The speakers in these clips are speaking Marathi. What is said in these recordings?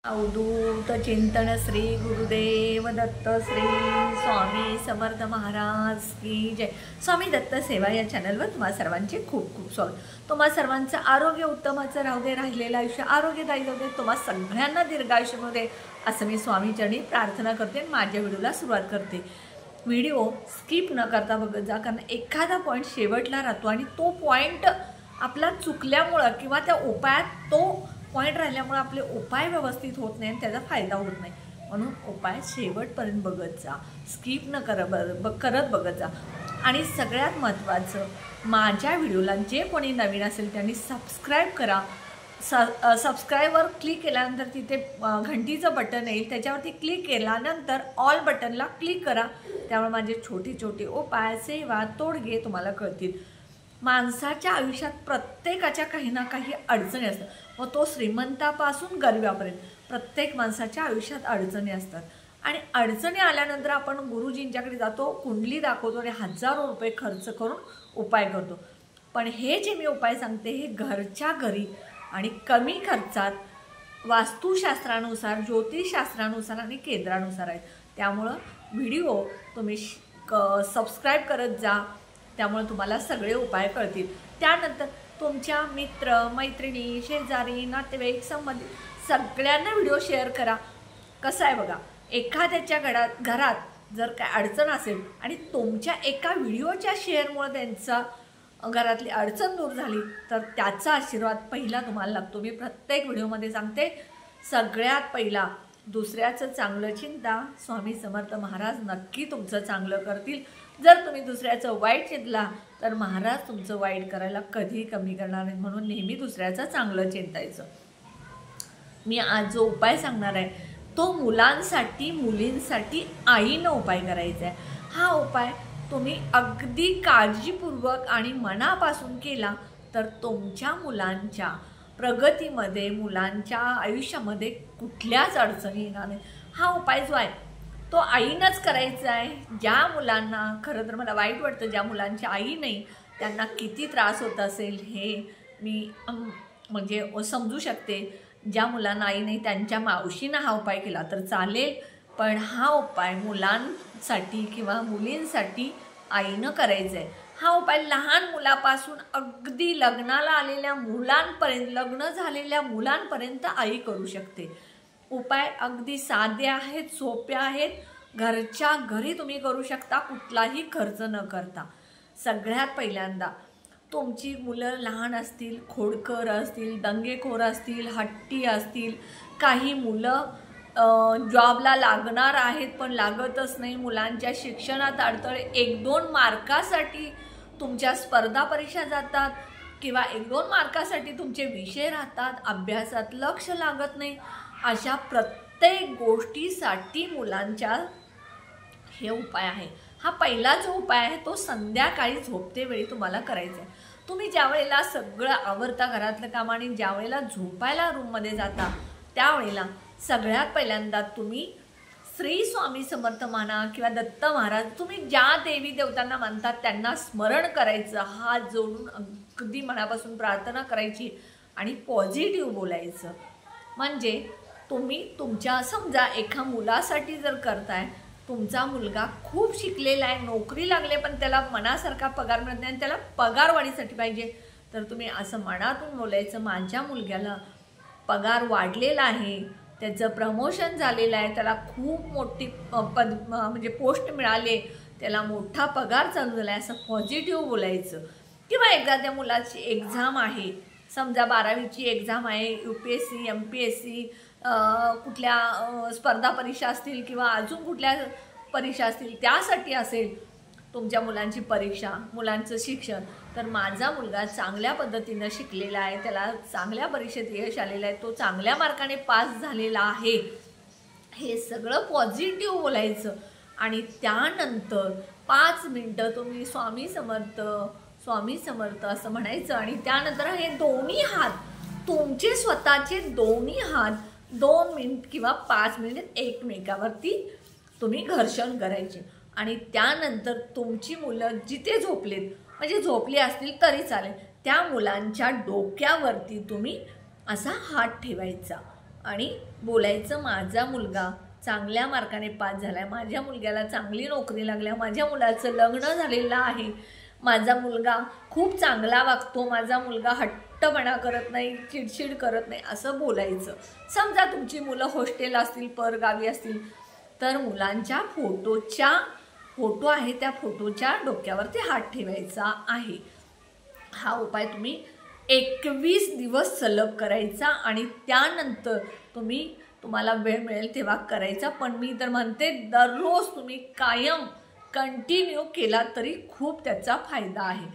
अवधूत चिंतन श्री गुरुदेव दत्त श्री स्वामी समर्थ महाराज की जय। स्वामी दत्त सेवा या चॅनलवर तुम्हा सर्वांचे खूप खूप स्वागत। तुम्हा सर्वांचं आरोग्य उत्तमाचं राहू दे, राहिलेलं आयुष्य आरोग्यदायी राहू दे, तुम्हा सगळ्यांना दीर्घायुष्यामध्ये असं मी स्वामीचरणी प्रार्थना करते आणि माझ्या व्हिडिओला सुरुवात करते। व्हिडिओ स्किप न करता बघत जा, कारण एखादा पॉईंट शेवटला राहतो आणि तो पॉईंट आपला चुकल्यामुळं किंवा त्या उपायात तो पॉईंट राहिल्यामुळे आपले उपाय व्यवस्थित होत नाही आणि त्याचा फायदा होत नाही। म्हणून उपाय शेवटपर्यंत बघत जा, स्किप न करत बघत जा। आणि सगळ्यात महत्त्वाचं, माझ्या व्हिडिओला जे कोणी नवीन असेल त्यांनी सबस्क्राईब करा। सबस्क्राईबवर क्लिक केल्यानंतर तिथे घंटीचं बटन येईल, त्याच्यावरती क्लिक केल्यानंतर ऑल बटनला क्लिक करा। त्यामुळे माझे छोटे छोटे उपाय, सेवा, तोडगे तुम्हाला कळतील। माणसाच्या आयुष्यात प्रत्येकाच्या काही ना काही अडचणी असतात, व तो श्रीमंतापासून गरीबापर्यंत प्रत्येक माणसाच्या आयुष्यात अडचणी असतात। आणि अडचणी आल्यानंतर आपण गुरुजींच्याकडे जातो, कुंडली दाखवतो आणि हजारो रुपये खर्च करून उपाय करतो। पण हे जे मी उपाय सांगते हे घरच्या घरी आणि कमी खर्चात वास्तुशास्त्रानुसार, ज्योतिषशास्त्रानुसार आणि केंद्रानुसार आहेत। त्यामुळं व्हिडिओ तुम्ही सबस्क्राईब करत जा, त्यामुळे तुम्हाला सगळे उपाय कळतील। त्यानंतर तुमच्या मित्र मैत्रिणी, शेजारी, नातेवाईक, संबंधित सगळ्यांना व्हिडिओ शेअर करा। कसं आहे बघा, एखाद्याच्या घरात जर काय अडचण असेल आणि तुमच्या एका व्हिडिओच्या शेअरमुळे त्यांचा घरातली अडचण दूर झाली तर त्याचा आशीर्वाद पहिला तुम्हाला लागतो। मी प्रत्येक व्हिडिओमध्ये सांगते, सगळ्यात पहिला दुसऱ्याचं चांगलं चिंता, स्वामी समर्थ महाराज नक्की तुमचं चांगलं करतील। जर तुम्ही दुसऱ्याचं वाईट चिंतला तर महाराज तुमचं वाईट करायला कधी कमी करणार नाही, म्हणून नेहमी दुसऱ्याचं चांगलं चिंतायचं। मी आज जो उपाय सांगणार आहे तो मुलांसाठी, मुलींसाठी आईनं उपाय करायचा आहे। हा उपाय तुम्ही अगदी काळजीपूर्वक आणि मनापासून केला तर तुमच्या मुलांच्या प्रगतीमध्ये, मुलांच्या आयुष्यामध्ये कुठल्याच अडचणी येणार नाही। हा उपाय जो आहे तो आईनंच करायचा आहे। ज्या मुलांना, खरं तर मला वाईट वाटतं ज्या मुलांची आई नाही त्यांना किती त्रास होत असेल हे मी म्हणजे समजू शकते। ज्या मुलांना आई नाही त्यांच्या मावशीनं हा उपाय केला तर चालेल, पण हा उपाय मुलांसाठी किंवा मुलींसाठी आईनं करायचा आहे। हा उपाय लहान मुलापासून अगदी लग्नाला आलेल्या मुलांपर्यंत, लग्न झालेल्या मुलांपर्यंत आई करू शकते। उपाय अगदी साधे आहेत, सोपे आहेत, घरच्या घरी तुम्ही करू शकता कुठलाही खर्च न करता। सगळ्यात पहिल्यांदा तुमची मुलं लहान असतील, खोडकर असतील, दंगेखोर असतील, हट्टी असतील, काही मुलं जॉबला लागणार आहेत पण लागतच नाही, मुलांच्या शिक्षणात अडथळे, 1-2 मार्कासाठी तुमच्या स्पर्धा परीक्षा जातात किंवा 1-2 मार्कासाठी तुमचे विषय राहतात, अभ्यासात लक्ष लागत नाही, अशा प्रत्येक गोष्टीसाठी मुलांच्या हे उपाय आहे। हा पहिला जो उपाय आहे तो संध्याकाळी झोपते वेळी तुम्हाला करायचा आहे। तुम्ही ज्या वेळेला सगळं आवरता घरातलं काम आणि ज्या वेळेला झोपायला रूममध्ये जाता त्यावेळेला सगळ्यात पहिल्यांदा तुम्ही श्री स्वामी समर्थ म्हणा किंवा दत्त महाराज, तुम्ही ज्या देवी देवतांना मानतात त्यांना स्मरण करायचं, हात जोडून अगदी मनापासून प्रार्थना करायची आणि पॉझिटिव्ह बोलायचं। म्हणजे तुम्ही तुमच्या, समजा एका मुलासाठी जर करताय, तुमचा मुलगा खूप शिकलेला आहे, नोकरी लागले पण त्याला मनासारखा पगार मिळत नाही आणि त्याला पगारवाढीसाठी पाहिजे, तर तुम्ही असं मनातून बोलायचं, माझ्या मुलग्याला पगार वाढलेला आहे, त्याचं प्रमोशन झालेलं आहे, त्याला खूप मोठी म्हणजे पोस्ट मिळाले, त्याला मोठा पगार चालू झाला आहे, असं पॉझिटिव्ह बोलायचं। किंवा एखाद्या मुलाची एक्झाम आहे, समजा 12वीची एक्झाम आहे, UPSC, MPSC, कुठल्या स्पर्धा परीक्षा असतील किंवा अजून कुठल्या परीक्षा असतील त्यासाठी असेल तुमच्या मुलांची परीक्षा, मुलांचं शिक्षण, तर माझा मुलगा चांगल्या पद्धतीनं शिकलेला आहे, त्याला चांगल्या परीक्षेत यश आलेलं आहे, तो चांगल्या मार्काने पास झालेला आहे, हे सगळं पॉझिटिव्ह बोलायचं। आणि त्यानंतर 5 मिनटं तुम्ही स्वामी समर्थ, स्वामी समर्थ असं म्हणायचं आणि त्यानंतर हे दोन्ही हात, तुमचे स्वतःचे दोन्ही हात 2 मिनिट किंवा 5 मिनिट एकमेकावरती तुम्ही घर्षण करायचे। आणि त्यानंतर तुमची मुलं जिथे झोपलेत, म्हणजे झोपली असतील तरी चालेल, त्या मुलांच्या डोक्यावरती तुम्ही असा हात ठेवायचा आणि बोलायचं माझा मुलगा चांगल्या मार्काने पास झालाय, माझ्या मुलग्याला चांगली नोकरी लागल्या, माझ्या मुलाचं लग्न झालेलं आहे, माझा मुलगा खूप चांगला वागतो, माझा मुलगा हट्टपणा करत नाही, चिडचिड करत नाही, असं बोलायचं. समजा तुमची मुलं हॉस्टेल असतील, परगावी असतील, तर मुलांच्या फोटो आहे त्या फोटोच्या डोक्यावरती हात ठेवायचा आहे. हा उपाय तुम्ही 21 दिवस सलग करायचा आणि त्यानंतर तुम्हाला वेळ मिळेल तेव्हा करायचा. पण मी तर म्हणते दररोज तुम्ही कायम कंटिन्यू केला तरी खूप त्याचा फायदा आहे.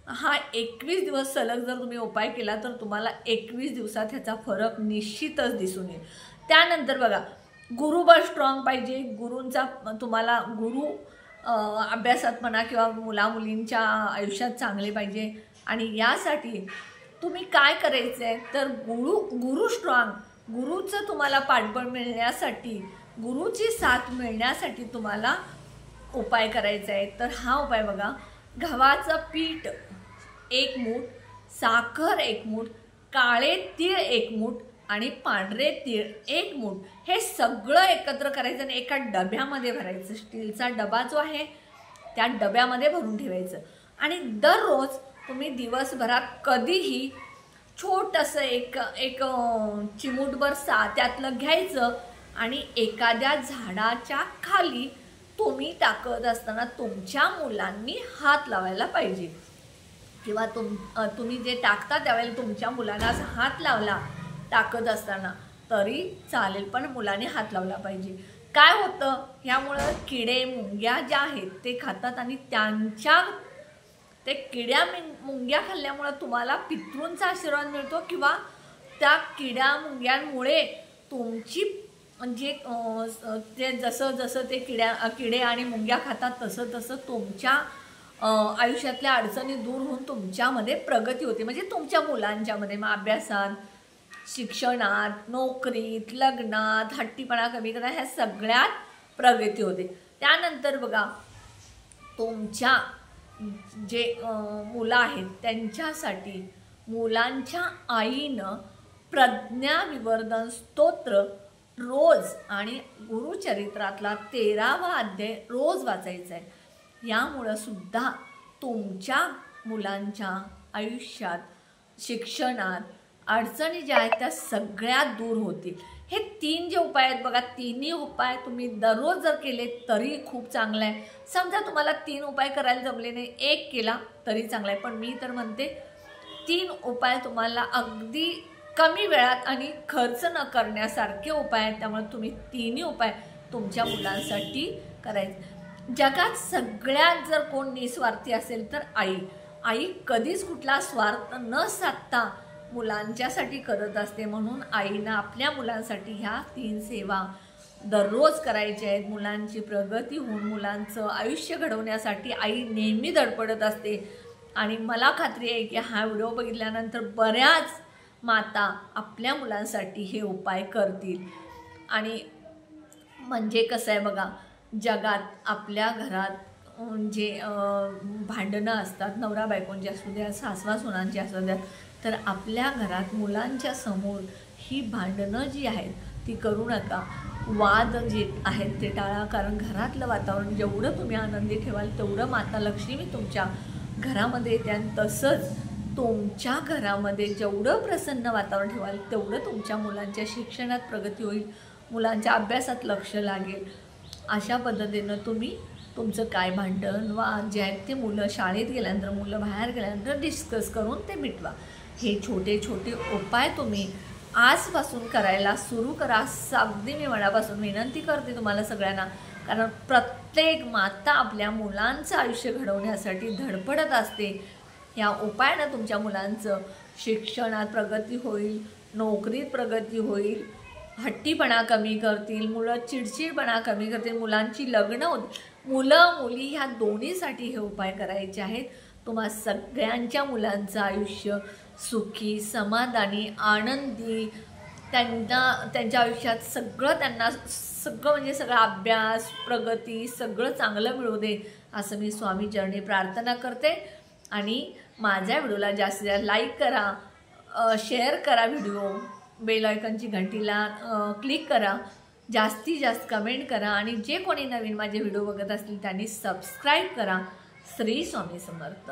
हा 21 दिवस सलग जर तुम्ही उपाय केला तर तुम्हाला 21 दिवसात ह्याचा फरक निश्चितच दिसून येईल. त्यानंतर बघा, गुरुबळ स्ट्रॉंग पाहिजे. गुरूंचा तुम्हाला गुरु अभ्यासात म्हणा किंवा मुलींच्या आयुष्यात चांगले पाहिजे. आणि यासाठी तुम्ही काय करायचं आहे तर गुरु स्ट्रॉंग, गुरुचं तुम्हाला पाठबळ मिळण्यासाठी, गुरुची साथ मिळण्यासाठी तुम्हाला उपाय करायचा आहे. तर हा उपाय बघा, गव्हाचं पीठ 1 मूठ, साखर 1 मूठ, काळे तीळ 1 मूठ आणि पांढरे तीळ 1 मूठ, हे सगळं एकत्र करायचं आणि एका डब्यामध्ये भरायचं. स्टीलचा डबा जो आहे त्या डब्यामध्ये भरून ठेवायचं. आणि दररोज तुम्ही दिवसभरात कधीही छोटंसं एक चिमूटभर त्यातलं घ्यायचं आणि एखाद्या झाडाच्या खाली तुम्ही टाकत असताना तुमच्या मुलांनी हात लावायला पाहिजे. किंवा तुम्ही जे टाकता त्यावेळेला तुमच्या मुलांना हात लावला टाकत असताना तरी चालेल, पण मुलांनी हात लावला पाहिजे. काय होतं, ह्यामुळं किडे मुंग्या ज्या आहेत ते खातात आणि ते किड्या मुंग्या खाल्ल्यामुळं तुम्हाला पितृंचा आशीर्वाद मिळतो किंवा त्या किड्या मुंग्यांमुळे तुमची म्हणजे ते जसं ते किडे आणि मुंग्या खातात तसं तुमच्या आयुष्यातल्या अडचणी दूर होऊन तुमच्यामध्ये प्रगती होते. म्हणजे तुमच्या मुलांच्यामध्ये मग अभ्यासात, शिक्षणात, नोकरीत, लग्नात, हट्टीपणा कमी करणं, ह्या सगळ्यात प्रगती होते. त्यानंतर बघा, तुमच्या जे मुलं आहेत त्यांच्यासाठी मुलांच्या आईनं प्रज्ञाविवर्धन स्तोत्र रोज आणि गुरुचरित्रातला 13वा अध्याय रोज वाचायचा आहे. यामुळं सुद्धा तुमच्या मुलांच्या आयुष्यात, शिक्षणात अडचणी ज्या आहेत त्या सगळ्या दूर होतील. हे 3 जे उपाय आहेत बघा, तिन्ही उपाय तुम्ही दररोज जर केले तरी खूप चांगलं आहे. समजा तुम्हाला 3 उपाय करायला जमले नाही, 1 केला तरी चांगला आहे. पण मी तर म्हणते 3 उपाय तुम्हाला अगदी कमी वेळात आणि खर्च न करण्यासारखे उपाय आहेत. त्यामुळे तुम्ही 3ही उपाय तुमच्या मुलांसाठी करायचे. जगात सगळ्यात जर कोण निस्वार्थी असेल तर आई कधीच कुठला स्वार्थ न साधता मुलांच्यासाठी करत असते. म्हणून आईनं आपल्या मुलांसाठी ह्या 3 सेवा दररोज करायच्या आहेत. मुलांची प्रगती होऊन मुलांचं आयुष्य घडवण्यासाठी आई नेहमी धडपडत असते. आणि मला खात्री आहे की हा व्हिडिओ बघितल्यानंतर बऱ्याच माता आपल्या मुलांसाठी हे उपाय करतील. आणि म्हणजे कसं आहे बघा, जगात आपल्या घरात जे भांडणं असतात, नवरा बायकोंची असू द्या, सासवा सुनांची असू द्या, तर आपल्या घरात मुलांच्या समोर ही भांडणं जी आहेत ती करू नका. वाद जे आहेत ते टाळा. कारण घरातलं वातावरण जेवढं तुम्ही आनंदी ठेवाल तेवढं माता लक्ष्मी तुमच्या घरामध्ये येते. आणि तसंच तुमच्या घरामध्ये जेवढं प्रसन्न वातावरण ठेवाल तेवढं तुमच्या मुलांच्या शिक्षणात प्रगती होईल, मुलांच्या अभ्यासात लक्ष लागेल. अशा पद्धतीनं तुम्ही तुमचं काय भांडण वाद जे आहेत ते मुलं शाळेत गेल्यानंतर, मुलं बाहेर गेल्यानंतर डिस्कस करून ते मिटवा. हे छोटे छोटे उपाय तुम्ही आजपासून करायला सुरू करा. अगदी मी मनापासून विनंती करते तुम्हाला सगळ्यांना. कारण प्रत्येक माता आपल्या मुलांचं आयुष्य घडवण्यासाठी धडपडत असते. या उपायानं तुमच्या मुलांचं शिक्षणात प्रगती होईल, नोकरीत प्रगती होईल, हट्टीपणा कमी करतील, मुलं चिडचिडपणा कमी करतील, मुलांची लग्न होतील. मुलं मुली ह्या दोन्हीसाठी हे उपाय करायचे आहेत. तुम्हा सगळ्यांच्या मुलांचं आयुष्य सुखी, समाधानी, आनंदी, त्यांच्या आयुष्यात त्यांना म्हणजे सगळा अभ्यास, प्रगती सगळं चांगलं मिळू दे असं मी स्वामी चरणी प्रार्थना करते. आणि माझ्या व्हिडिओला जास्तीत जास्त लाईक करा, शेअर करा व्हिडिओ बेल आयकॉनची घंटीला क्लिक करा, जास्तीत जास्त कमेंट करा आणि जे कोणी नवीन माझे व्हिडिओ बघत असतील त्यांनी सबस्क्राईब करा. श्री स्वामी समर्थ.